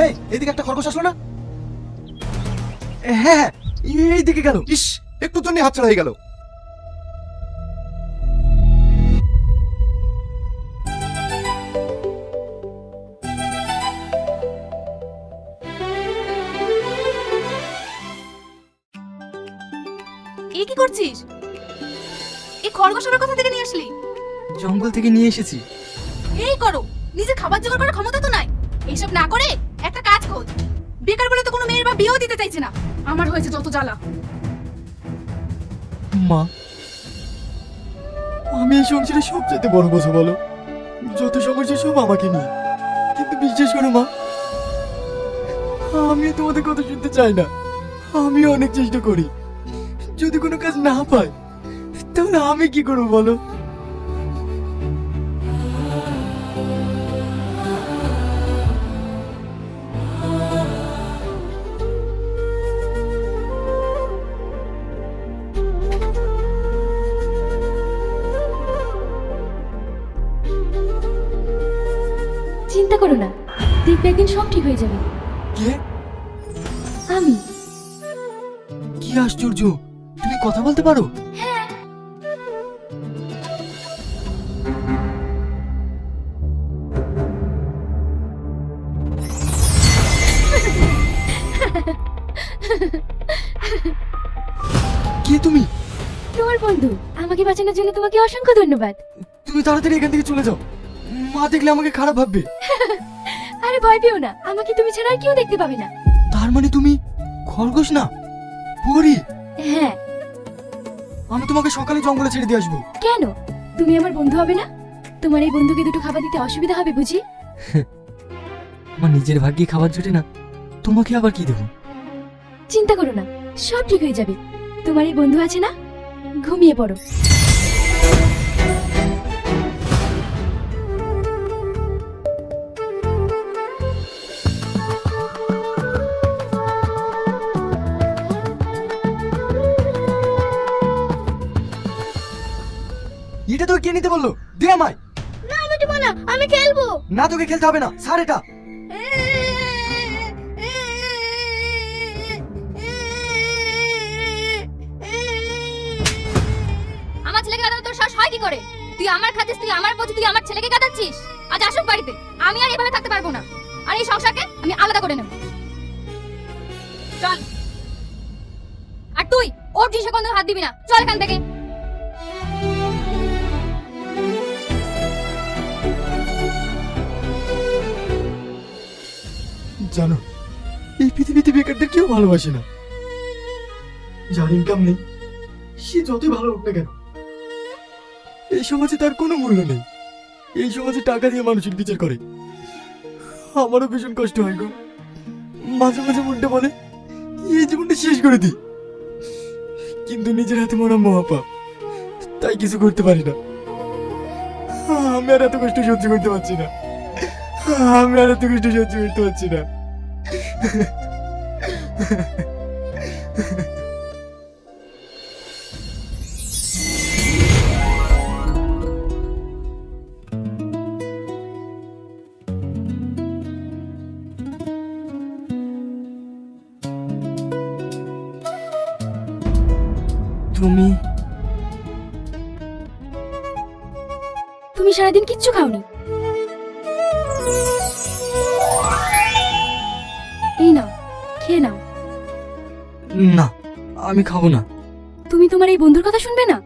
এই এদিকে একটা খরগোশ আসলো না? হ্যাঁ হ্যাঁ, এইদিকে গেল। ইস, একটু জন্য হাতছাড়া হয়ে গেল। এ কি করছিস? এই খরগোশের কথা থেকে নিয়ে আসলি? জঙ্গল থেকে নিয়ে এসেছি। এই করো, নিজে খাবার জোগাড় করার ক্ষমতা তো নাই। এইসব না করে একটা কাজ খোঁজ। বেকার বলে তো কোনো মেয়ের বা বিয়েও দিতে চাইছে না। আমার হয়েছে যত জ্বালা। মা, আমি এই সংসারে সবচেয়ে বড় বোঝা বলো। যত সমস্যা সব আমাকে নিয়ে। কিন্তু বিশ্বাস করো মা, আমি তোমাদের কথা শুনতে চাই না। আমি অনেক চেষ্টা করি, যদি কোনো কাজ না পাই তাহলে আমি কি করবো বলো? চিন্তা করো না, দেখবে একদিন সব ঠিক হয়ে যাবে। কে? আমি। কি আশ্চর্য, তুমি কথা বলতে পারো? কে তুমি? তোমার বন্ধু। আমাকে বাঁচানোর জন্য তোমাকে অসংখ্য ধন্যবাদ। তুমি তাড়াতাড়ি এখান থেকে চলে যাও, মা দেখলে আমাকে খারাপ ভাববে। আরে ভয় পেও না, আমাকে তুমি ছাড়া আর কেউ দেখতে পাবে না। তার মানে তুমি খরগোশ না, পরি? হ্যাঁ। আমি তোমাকে সকালে জঙ্গলে ছেড়ে দিয়ে আসবো। কেন? তুমি আমার বন্ধু হবে না? তোমার এই বন্ধুকে দুটো খাবার দিতে অসুবিধা হবে বুঝি? আমার নিজের ভাগ্যে খাবার জোটে না, তোমাকে আবার কি দেবো? চিন্তা করো না, সব ঠিক হয়ে যাবে। তোমার এই বন্ধু আছে না, ঘুমিয়ে পড়ো। এটা তো কে নিতে বললো? দে আমায়। না আমি দেবো না, আমি খেলবো। না, তোকে খেলতে হবে না, ছাড় এটা। আমার ছেলেকে গাদাতে তোর সাহস হয় কি করে? তুই আমার খাচ্ছিস, তুই আমার বলছিস, তুই আমার ছেলেকে গাদাচ্ছিস। আজ আসুক বাড়িতে, আমি আর এভাবে থাকতে পারবো না। আর এই সংসারকে আমি আলাদা করে নেব। চল। আর তুই ওর জিনিসে কোনো হাত দিবি না, চল এখান থেকে। জানো, এই পৃথিবীতে বেকারদের কেউ ভালোবাসে না। যার ইনকাম নেই সে যতই ভালো হোক না কেন, এই সমাজে তার কোনো মূল্য নেই। এই সমাজে টাকা দিয়ে মানুষের বিচার করে। আমারও ভীষণ কষ্ট হয় গো। মাঝে মাঝে মনটা বলে এই জীবনটা শেষ করে দিই, কিন্তু নিজের হাতে মরা মহাপাপ, তাই কিছু করতে পারি না। আমি আর এত কষ্ট সহ্য করতে পারছি না। আমি আর এত কষ্ট সহ্য করতে পারছি না। তুমি তুমি সারাদিন কিচ্ছু খাওনি। এই নাও, খেয়ে নাও। না, আমি খাবো না। তুমি তোমার এই বন্ধুর কথা শুনবে না?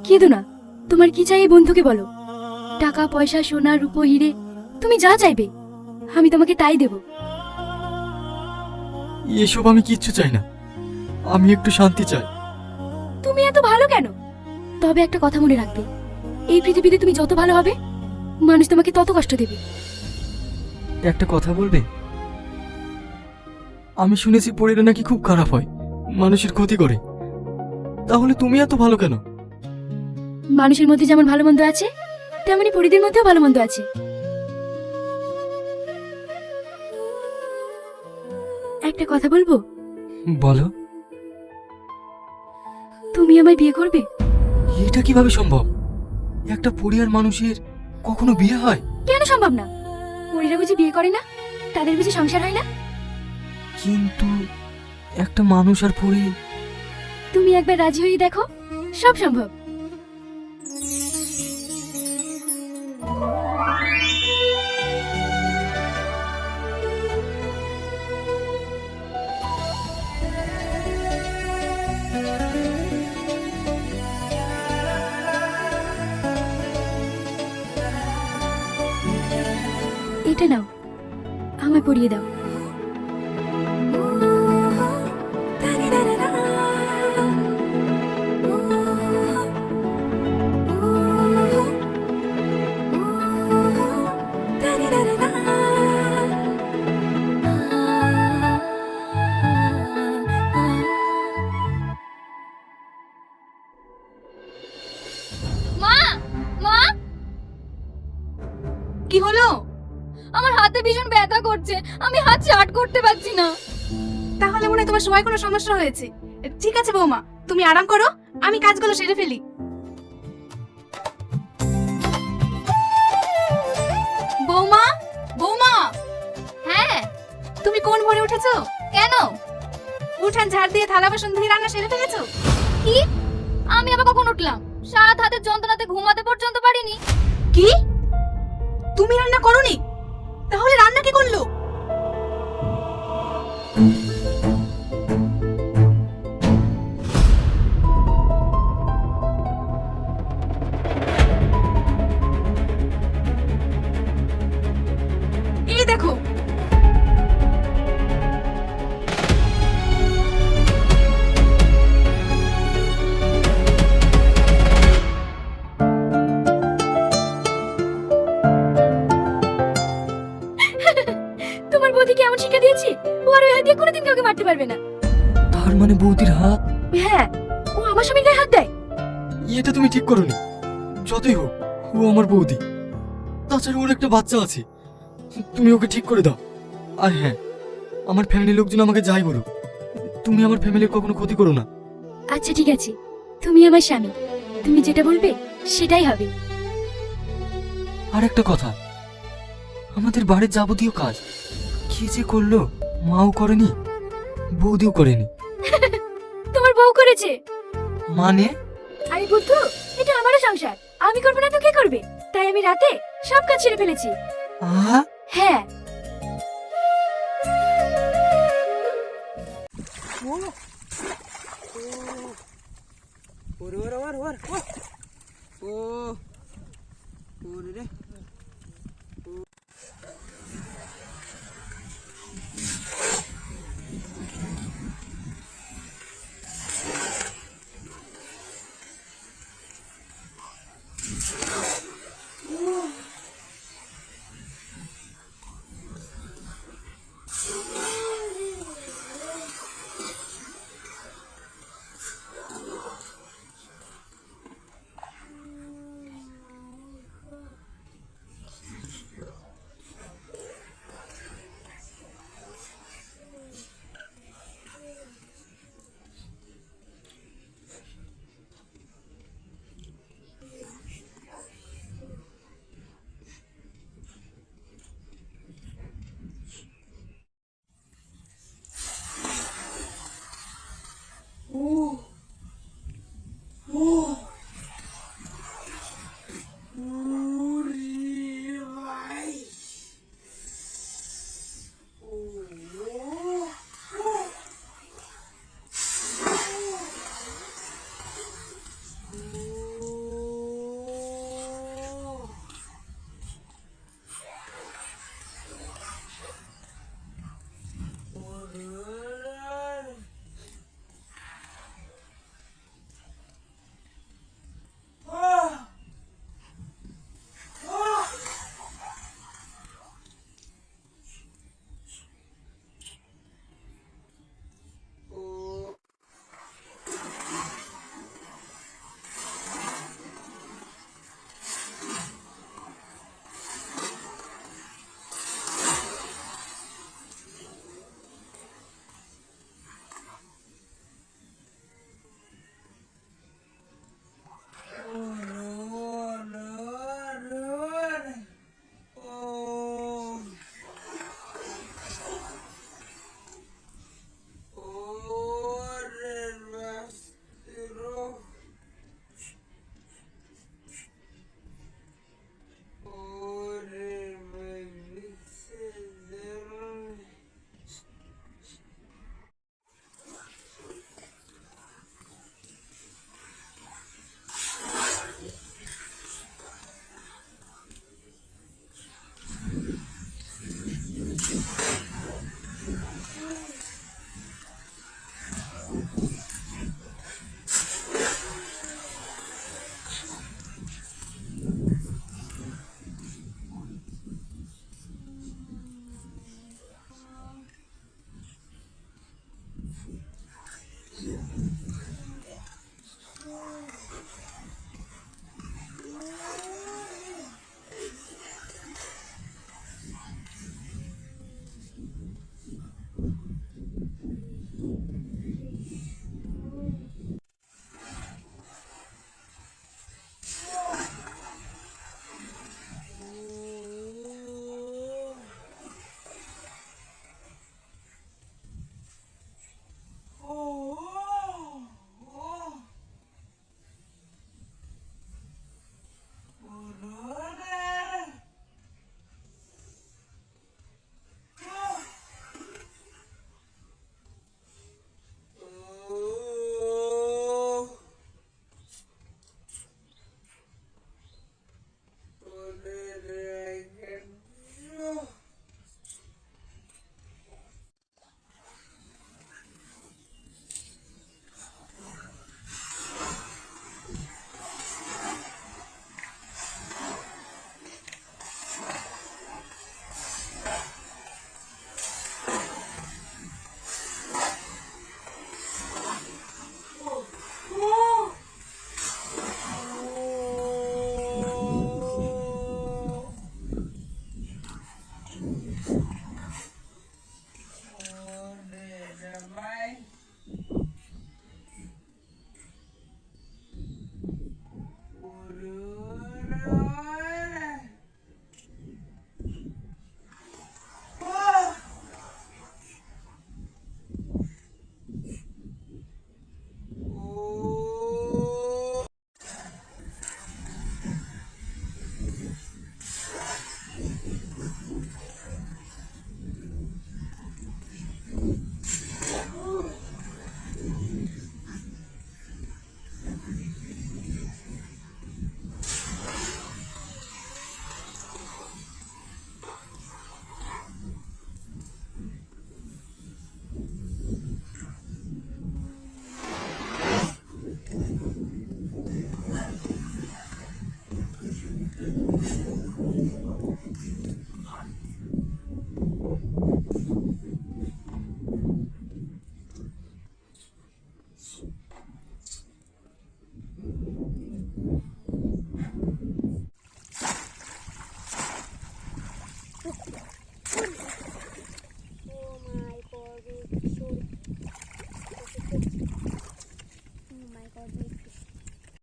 কেঁদো না, তোমার কি চাই এই বন্ধুকে বলো। টাকা পয়সা সোনা রূপো হিরে, তুমি যা চাইবে আমি তোমাকে তাই দেব। এসব আমি কিচ্ছু চাই না, আমি একটু শান্তি চাই। তুমি এত ভালো কেন? তবে একটা কথা মনে রাখবে, এই পৃথিবীতে তুমি যত ভালো হবে মানুষ তোমাকে তত কষ্ট দেবে। একটা কথা বলবে? আমি শুনেছি পরীরা নাকি খুব খারাপ হয়, মানুষের ক্ষতি করে। তাহলে তুমি এত ভালো কেন? মানুষের মধ্যে যেমন ভালো মন্দ আছে, তেমনি পরিদের মধ্যেও ভালো মন্দ আছে। একটা কথা বলবো? বলো। তুমি আমায় বিয়ে করবে? এটা কিভাবে সম্ভব? একটা পরিবার মানুষের কখনো বিয়ে হয়? কেন সম্ভব না? পরিরা বুঝি বিয়ে করে না? তাদের বুঝি সংসার হয় না? কিন্তু একটা মানুষ আর পরি। তুমি একবার রাজি হয়ে দেখো, সব সম্ভব। এটা নাও, আমায় পরিয়ে দাও। মা, মা, কি হলো? আমার হাতে ভীষণ ব্যথা করছে, আমি হাত চাট করতে পারছি না। তাহলে মনে হয় তোমার সময় কোনো সমস্যা হয়েছে। ঠিক আছে বৌমা, তুমি আরাম করো, আমি কাজগুলো সেরে ফেলি। বৌমা, বৌমা, হ্যাঁ, তুমি কোন ভোরে উঠেছো? কেন? উঠান ঝাড় দিয়ে থালা বাসন ধুয়ে রান্না সেরে ফেলেছো? কি? আমি আবার কখন উঠলাম? সারা হাতের যন্ত্রণাতে ঘুমাতে পর্যন্ত পারিনি। কি? তুমি রান্না করোনি? তাহলে রান্না কে করলো? এই দেখো, তোমার বৌদিকে এমন শিক্ষা দিয়েছি, ও আর ওই হাত দিয়ে কোনোদিন কাউকে মারতে পারবে না। তার মানে বৌদির হাত? হ্যাঁ, ও আমার স্বামীর গায়ে হাত দেয়। এটা তুমি ঠিক করোনি। যতই হোক, ও আমার বৌদি। তাছাড়া ওর একটা বাচ্চা আছে। তুমি ওকে ঠিক করে দাও। আর হ্যাঁ, আমার ফ্যামিলির লোকজন আমাকে যাই বলুক, তুমি আমার ফ্যামিলির কখনো ক্ষতি করো না। আচ্ছা ঠিক আছে, তুমি আমার স্বামী, তুমি যেটা বলবে সেটাই হবে। আর একটা কথা, আমাদের বাড়ির যাবতীয় কাজ কি যে করলো, মাও করেনি, বৌদিও করেনি। তোমার বউ করেছে মানে? আরে বুদ্ধু, এটা আমারও সংসার, আমি করবো না তো কে করবে? তাই আমি রাতে সব কাজ সেরে ফেলেছি। আহা, হ্যাঁ,